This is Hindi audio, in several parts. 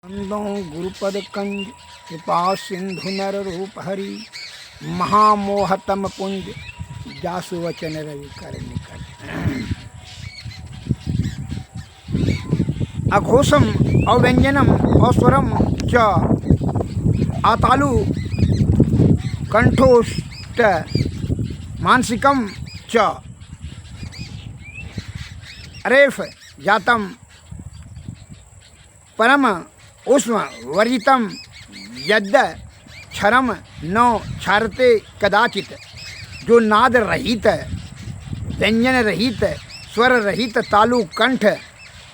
वंदो गुरुपद कंज कृपा सिंधु नर रूप हरि महामोहतम पुंज जासु वचन रवि कर निकट। अघोषम अव्यंजनम अस्वरम च आतालु कंठोष्ट मानसिकम च रेफ जातम परम उष्म वर्जितम यद्द क्षरम न क्षरते कदाचित। जो नाद रहित, व्यंजन रहित, स्वर रहित, तालु कंठ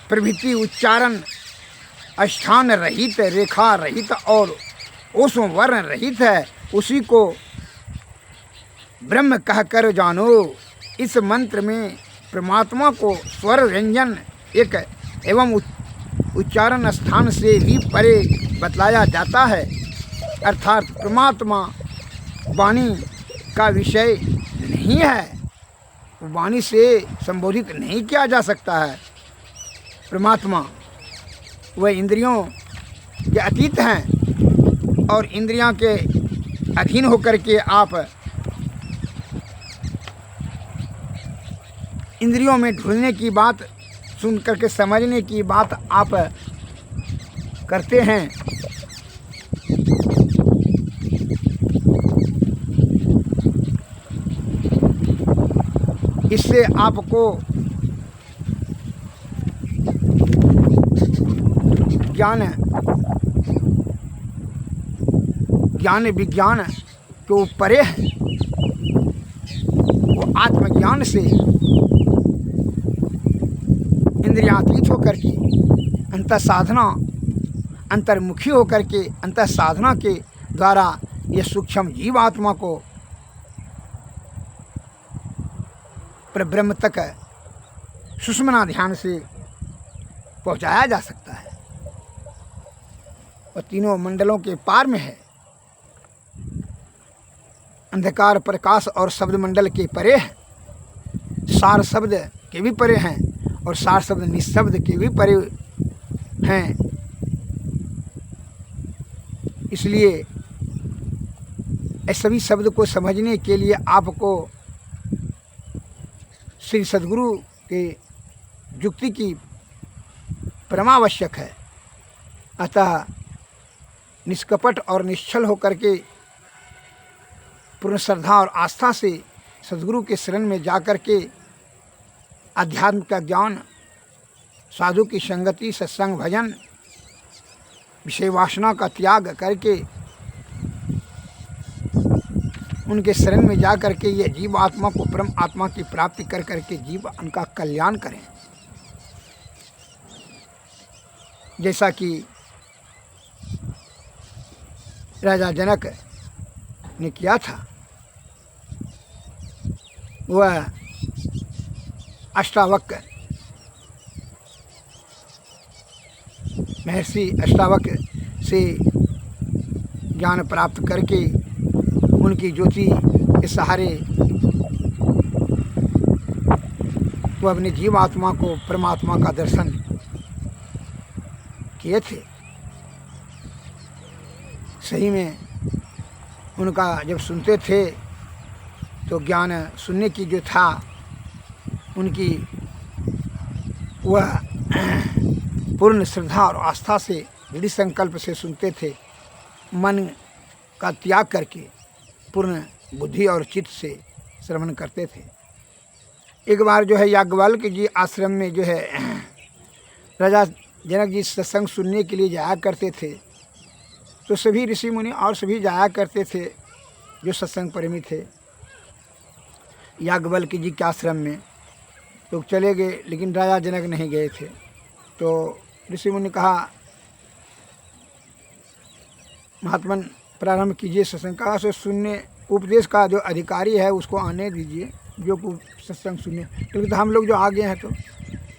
प्रभृति उच्चारण स्थान रहित, रेखा रहित और उष्म वर्ण रहित है, उसी को ब्रह्म कहकर जानो। इस मंत्र में परमात्मा को स्वर व्यंजन एक एवं उच्चारण स्थान से भी परे बतलाया जाता है, अर्थात परमात्मा वाणी का विषय नहीं है, वाणी से संबोधित नहीं किया जा सकता है। परमात्मा वह इंद्रियों के अतीत हैं और इंद्रियों के अधीन होकर के आप इंद्रियों में ढूंढने की बात सुन करके समझने की बात आप करते हैं। इससे आपको ज्ञान विज्ञान के परे है। वो आत्मज्ञान से इंद्रियातीत होकर के अंतर साधना अंतर्मुखी होकर के अंतर साधना के द्वारा ये सूक्ष्म जीव आत्मा को परब्रह्म तक सुषुम्ना ध्यान से पहुंचाया जा सकता है और तीनों मंडलों के पार में है। अंधकार प्रकाश और शब्द मंडल के परे है, सार शब्द के भी परे हैं और सार शब्द निशब्द के भी परे हैं। इसलिए इस सभी शब्द को समझने के लिए आपको श्री सद्गुरु के युक्ति की परमावश्यक है। अतः निष्कपट और निश्चल होकर के पूर्ण श्रद्धा और आस्था से सद्गुरु के शरण में जाकर के अध्यात्म का ज्ञान, साधु की संगति, सत्संग, भजन, विषय वासना का त्याग करके उनके शरण में जा करके ये जीव आत्मा को परम आत्मा की प्राप्ति कर करके जीव उनका कल्याण करें। जैसा कि राजा जनक ने किया था, वह अष्टावक्र महर्षि अष्टावक्र से ज्ञान प्राप्त करके उनकी ज्योति के सहारे वो अपने जीव आत्मा को परमात्मा का दर्शन किए थे। सही में उनका जब सुनते थे तो ज्ञान सुनने की जो था उनकी वह पूर्ण श्रद्धा और आस्था से दृढ़ संकल्प से सुनते थे, मन का त्याग करके पूर्ण बुद्धि और चित्त से श्रवण करते थे। एक बार जो है याज्ञवल्क्य जी आश्रम में जो है राजा जनक जी सत्संग सुनने के लिए जाया करते थे, तो सभी ऋषि मुनि और सभी जाया करते थे जो सत्संग प्रेमी थे याज्ञवल्क्य जी के आश्रम में। तो चले गए, लेकिन राजा जनक नहीं गए थे। तो ऋषि मुनि ने कहा, महात्मन प्रारंभ कीजिए सत्संग। कहा से सुनने उपदेश का जो अधिकारी है उसको आने दीजिए, जो को सत्संग सुनने, क्योंकि तो हम लोग जो आ गए हैं तो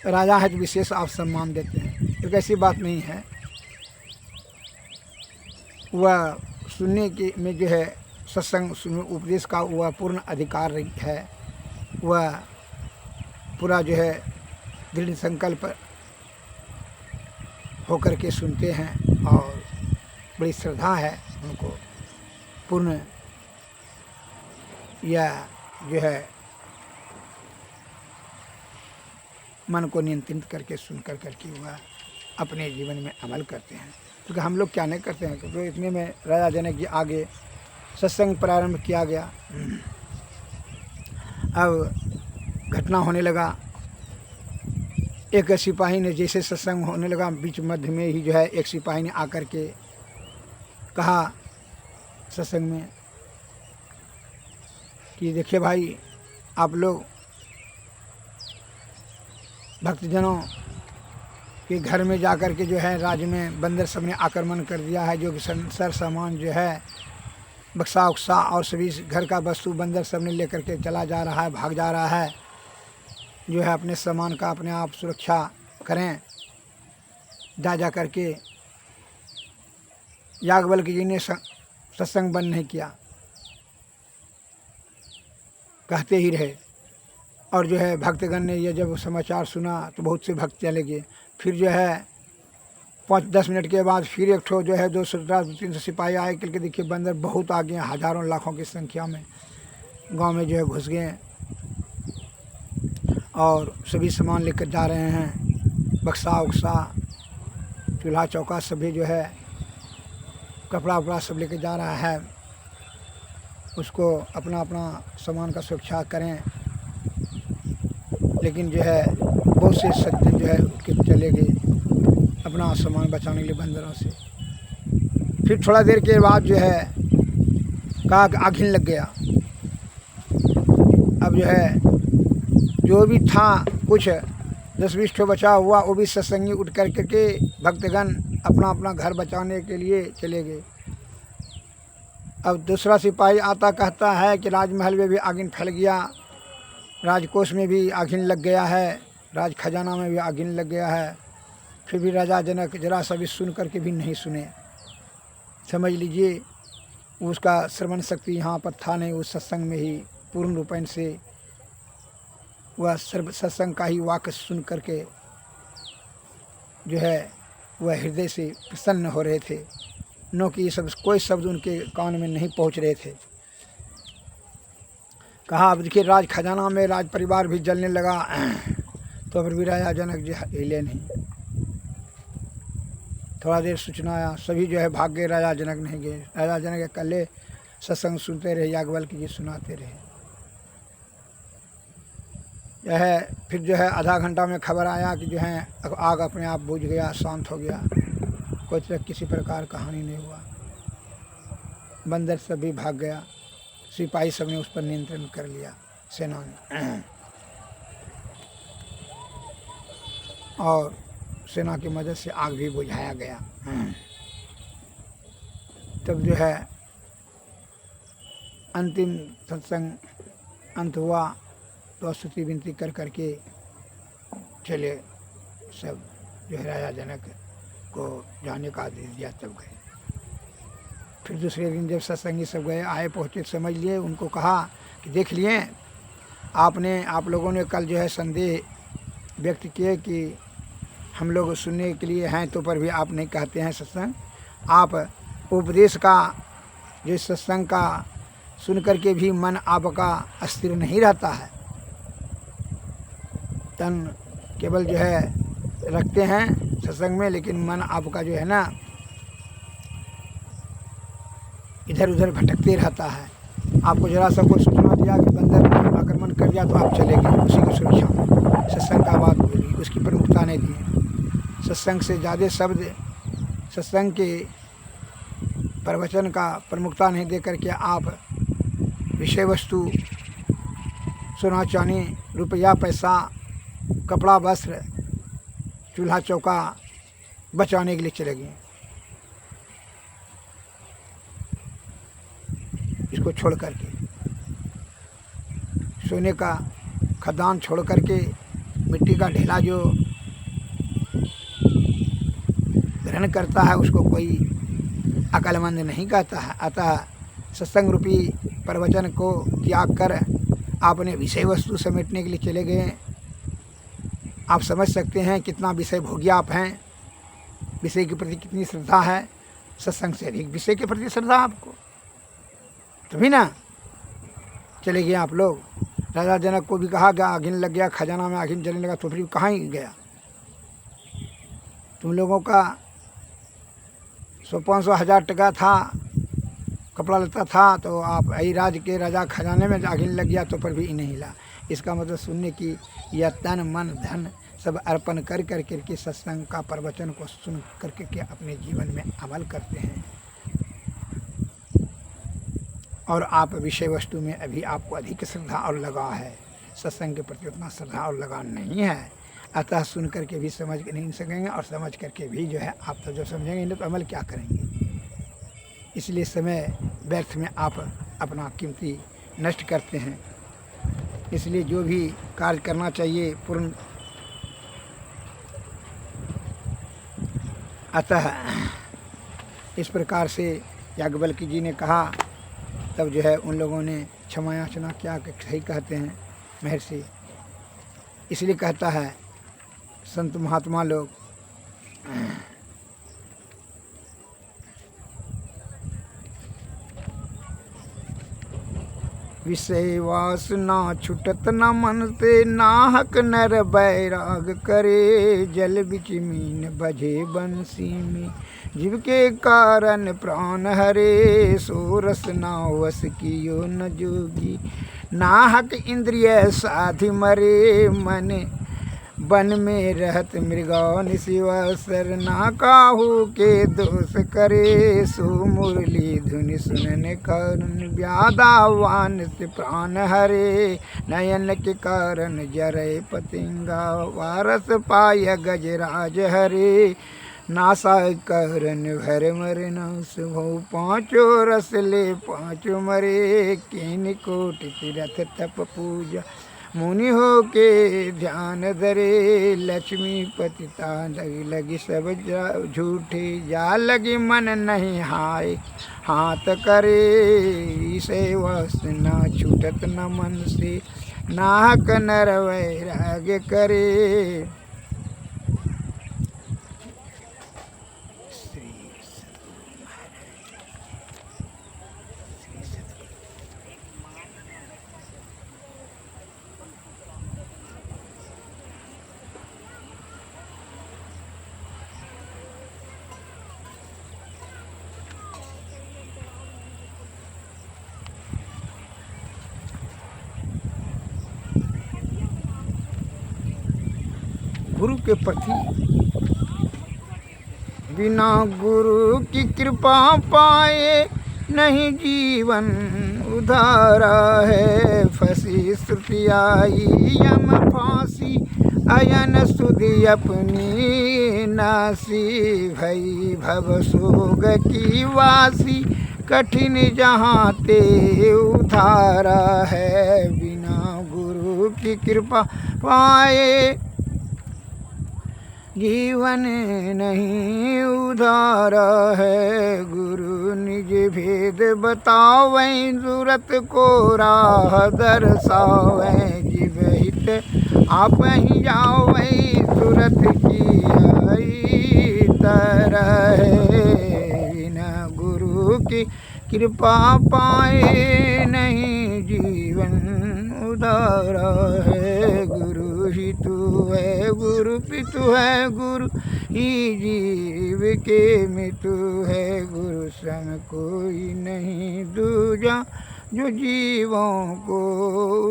राजा है तो विशेष आप सम्मान देते हैं। तो ऐसी बात नहीं है, वह सुनने के में जो है सत्संग सुनने उपदेश का वह पूर्ण अधिकार है। वह पूरा जो है दृढ़ संकल्प होकर के सुनते हैं और बड़ी श्रद्धा है उनको पूर्ण यह जो है मन को नियंत्रित करके सुन करके वह अपने जीवन में अमल करते हैं। क्योंकि हम लोग क्या नहीं करते हैं, क्योंकि इतने में राजा जनक जी आगे सत्संग प्रारंभ किया गया। अब घटना होने लगा, एक सिपाही ने जैसे सत्संग होने लगा बीच मध्य में ही जो है एक सिपाही ने आकर के कहा सत्संग में कि देखिए भाई, आप लोग भक्तजनों के घर में जाकर के जो है राज्य में बंदर सब ने आक्रमण कर दिया है, जो कि सर सामान जो है बक्सा उक्सा और सभी घर का वस्तु बंदर सब ने लेकर के चला जा रहा है, भाग जा रहा है। जो है अपने सामान का अपने आप सुरक्षा करें। जा करके याज्ञवल्क्य जी ने सत्संग बंद नहीं किया, कहते ही रहे। और जो है भक्तगण ने ये जब समाचार सुना तो बहुत से भक्त चले गए। फिर जो है 5-10 मिनट के बाद फिर एक ठो जो है 200-300 सिपाही आए करके देखिए बंदर बहुत आ गए, हज़ारों लाखों की संख्या में गांव में जो है घुस गए और सभी सामान लेकर जा रहे हैं, बक्सा उक्सा चूल्हा चौका सभी जो है कपड़ा उपड़ा सब लेकर जा रहा है। उसको अपना अपना सामान का सुरक्षा करें। लेकिन जो है बहुत से सज्जन जो है उठ के चले गए अपना सामान बचाने के लिए बंदरों से। फिर थोड़ा देर के बाद जो है कहा आगिन लग गया। अब जो है जो भी था कुछ 10-20 ठो बचा हुआ, वो भी सत्संगी उठ कर के भक्तगण अपना अपना घर बचाने के लिए चले गए। अब दूसरा सिपाही आता कहता है कि राजमहल में भी आगिन फैल गया, राजकोष में भी आगिन लग गया है, राज खजाना में भी आगिन लग गया है। फिर भी राजा जनक जरा सा भी सुन करके भी नहीं सुने। समझ लीजिए उसका श्रवण शक्ति यहाँ पर था नहीं, उस सत्संग में ही पूर्ण रूपेण से वह सत्संग का ही वाक्य सुन करके जो है वह हृदय से प्रसन्न हो रहे थे। नो कि ये सब कोई शब्द उनके कान में नहीं पहुँच रहे थे। कहा अब देखिए राज खजाना में राज परिवार भी जलने लगा, तो फिर भी राजा जनक जी हिले नहीं। थोड़ा देर सूचना आया, सभी जो है भाग गए, राजा जनक नहीं गए। राजा जनक अकेले सत्संग सुनते रहे, याज्ञवल्क्य जी सुनाते रहे। यह है फिर जो है आधा घंटा में खबर आया कि जो है आग अपने आप बुझ गया, शांत हो गया, कोई तरह किसी प्रकार का हानि नहीं हुआ। बंदर सब भी भाग गया, सिपाही सब ने उस पर नियंत्रण कर लिया, सेना ने। और सेना की मदद से आग भी बुझाया गया। तब जो है अंतिम सत्संग अंत हुआ तो स्तुति विनती कर करके चले सब जो है राजा जनक को जाने का आदेश दिया, तब गए। फिर दूसरे दिन जब सत्संगी सब गए, आए पहुँचे, समझ लिए, उनको कहा कि देख लिए आप लोगों ने कल जो है संदेह व्यक्त किए कि हम लोग सुनने के लिए हैं, तो पर भी आप नहीं कहते हैं सत्संग। आप उपदेश का जो सत्संग का सुन करके भी मन आपका अस्थिर नहीं रहता है, तन केवल जो है रखते हैं सत्संग में, लेकिन मन आपका जो है ना इधर उधर भटकते रहता है। आपको जरा सा कुछ सूचना दिया कि बंदर आक्रमण कर दिया तो आप चले गए उसी की सुरक्षा में, सत्संग का बात बोली, उसकी प्रमुखता नहीं दी। सत्संग से ज़्यादा शब्द, सत्संग के प्रवचन का प्रमुखता नहीं दे करके आप विषय वस्तु, सोना चांदी, रुपया पैसा, कपड़ा वस्त्र, चूल्हा चौका बचाने के लिए चले गए। इसको छोड़ करके, सोने का खदान छोड़ करके, मिट्टी का ढेला जो ग्रहण करता है उसको कोई अक्लमंद नहीं कहता है। अतः सत्संग रूपी प्रवचन को त्याग कर आपने विषय वस्तु समेटने के लिए चले गए। आप समझ सकते हैं कितना विषय भोगी आप हैं। विषय के प्रति कितनी श्रद्धा है, सत्संग से अधिक विषय के प्रति श्रद्धा आपको, तभी ना चले गए आप लोग। राजा जनक को भी कहा गया, आगिन लग गया, खजाना में आगिन जलने लगा, तो फिर कहाँ ही गया। तुम लोगों का 100-500-1000 टका था, कपड़ा लता था, तो आप अहिराज के राजा खजाने में आगिन लग गया तो पर भी नहीं हिला। इसका मतलब सुनने की यह तन मन धन सब अर्पण कर कर के सत्संग का प्रवचन को सुन करके के अपने जीवन में अमल करते हैं। और आप विषय वस्तु में अभी आपको अधिक श्रद्धा और लगाव है, सत्संग के प्रति उतना श्रद्धा और लगाव नहीं है, अतः सुन करके भी समझ नहीं सकेंगे, और समझ करके भी जो है आप तो जो समझेंगे नहीं तो अमल क्या करेंगे। इसलिए समय व्यर्थ में आप अपना कीमती नष्ट करते हैं। इसलिए जो भी कार्य करना चाहिए पूर्ण, अतः इस प्रकार से याज्ञवल्क्य जी ने कहा। तब जो है उन लोगों ने क्षमा याचना क्या सही कहते हैं महर्षि, इसलिए कहता है संत महात्मा लोग, विषय वासना छुटत न मन से, नाहक नर बैराग करे, जल बिच मीन बजे बंसी में, जीव के कारण प्राण हरे, सो रस ना वस कियो न जोगी, नाहक इंद्रिय साधि मरे, मन वन में रहत मृगौन शिवासर, ना काहू के दोष करे, सो मुरली धुनि सुनन कारण, व्यादावान से प्राण हरे, नयन के कारण जरे पतिंगा, वारस पाय गजराज हरे, नासा करन भर मर नास भो, पाँचों रस ले पाँचों मरे, किन कोटि तीरथ तप पूजा, मुनि हो के ध्यान धरे, लक्ष्मी पतिता लगी लगी सब झूठे, जा लगी मन नहीं हाय हाथ करे, से वासना छूटत न मन से, नाहक नर वैराग्य करे। गुरु के प्रति, बिना गुरु की कृपा पाए नहीं जीवन उधारा है, फंसी श्रुति आई यम फांसी, अयन सुधि अपनी नासी, भई भव सोग की वासी, कठिन जहाँ ते उधारा है, बिना गुरु की कृपा पाए जीवन नहीं उधारा है, गुरु निज भेद बतावें, जरूरत को राह दर्शावें, जीव हित आप ही जावें, सूरत की आई तरह है, बिना गुरु की कृपा पाए नहीं जीवन उधारा है, गुरु ही तू है, गुरु पितु है, गुरु ही जीव के मितु है, गुरु सम कोई नहीं दूजा, जो जीवों को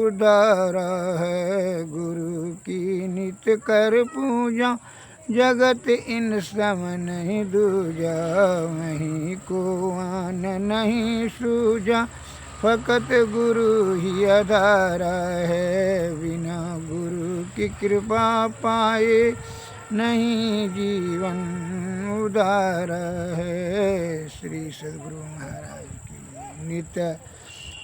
उधारा है, गुरु की नित्य कर पूजा, जगत इन सम नहीं दूजा, वहीं को आन नहीं सूझा, फकत गुरु ही आधारा है, बिना गुरु की कृपा पाए नहीं जीवन उधारा है। श्री सद्गुरु महाराज की नित्य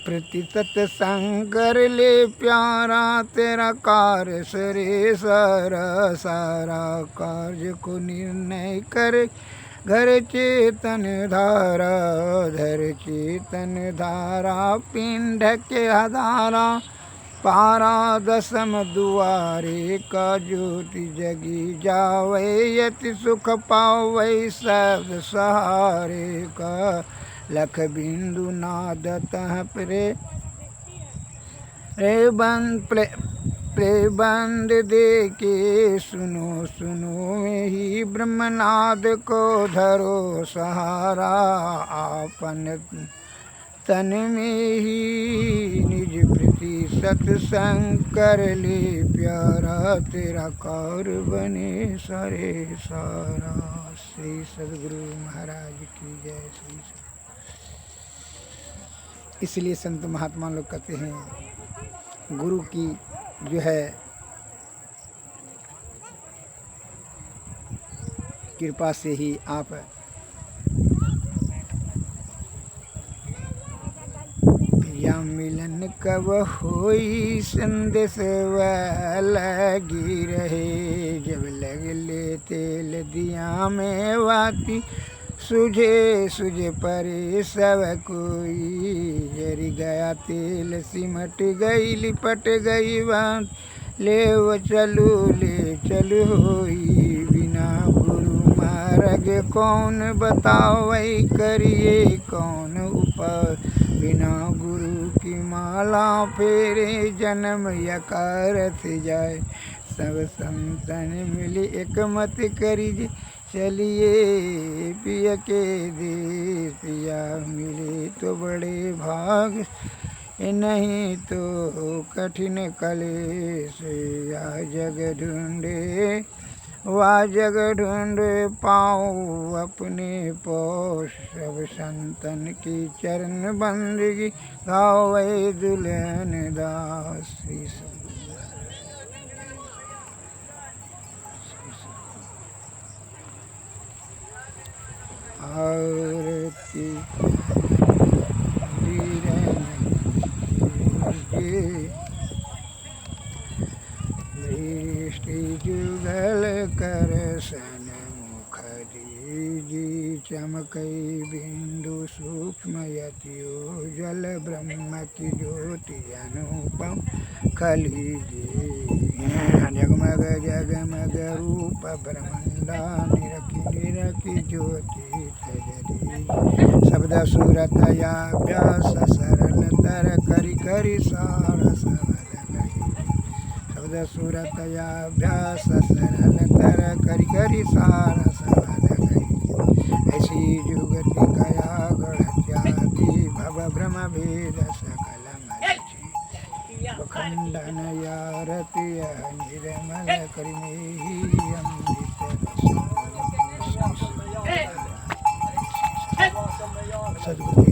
प्रति सत्संग कर ले प्यारा, तेरा कार्य सरे सारा, सारा कार्य को निर्णय कर, घर चेतन धारा, धर चेतन धारा, पिंड के आधारा, पारा दसम दुआरे का ज्योति जगी जावे यति सुख पावे शब्द सहारे का लख बिंदु नाद तह प्रेबंद दे के सुनो सुनो में ही ब्रह्मनाद को धरो सहारा आपन तन में ही निज प्रति सत्संग कर ले प्यारा तेरा कार बने सारे सारा। श्री सद्गुरु महाराज की जय। श्री इसलिए संत महात्मा लोग कहते हैं गुरु की जो है कृपा से ही आप या मिलन कब होई संदेश लगी रहे जब लग ले तेल दिया में वाती सुझे सुझे परे सब कोई जरी गया तेल सिमट गई लिपट गई बात ले चलू होई बिना गुरु मार्ग कौन बतावई करिए कौन उपाय बिना गुरु की माला फेरे जन्म यकारत जाए सब संतन मिली एक मत करी चलिए पिया के देश पिया मिले तो बड़े भाग नहीं तो कठिन कलेश या जग ढूंढे वह जग ढूंढे पाओ अपने पोष सब संतन की चरण बंदगी गावे दुल्हन दास। आरती दृष्टि जुगल कर सन मुख दीजी चमकई बिंदु सूक्ष्म यतियो जल ब्रह्म की ज्योति अनुपम खलीजी जगमग जगमग रूप ब्रह्मंडा निरखी ज्योति शब्द सूरत याभ्यास सरल तर करी करी सार शब्द सूरत याभ्यास सरल तर करी करी सार ऐसी जुगति कया गढ़ भव ब्रह्म भेद सकल खंडन यारति निर्मल करिमे अमृत सद्गुरु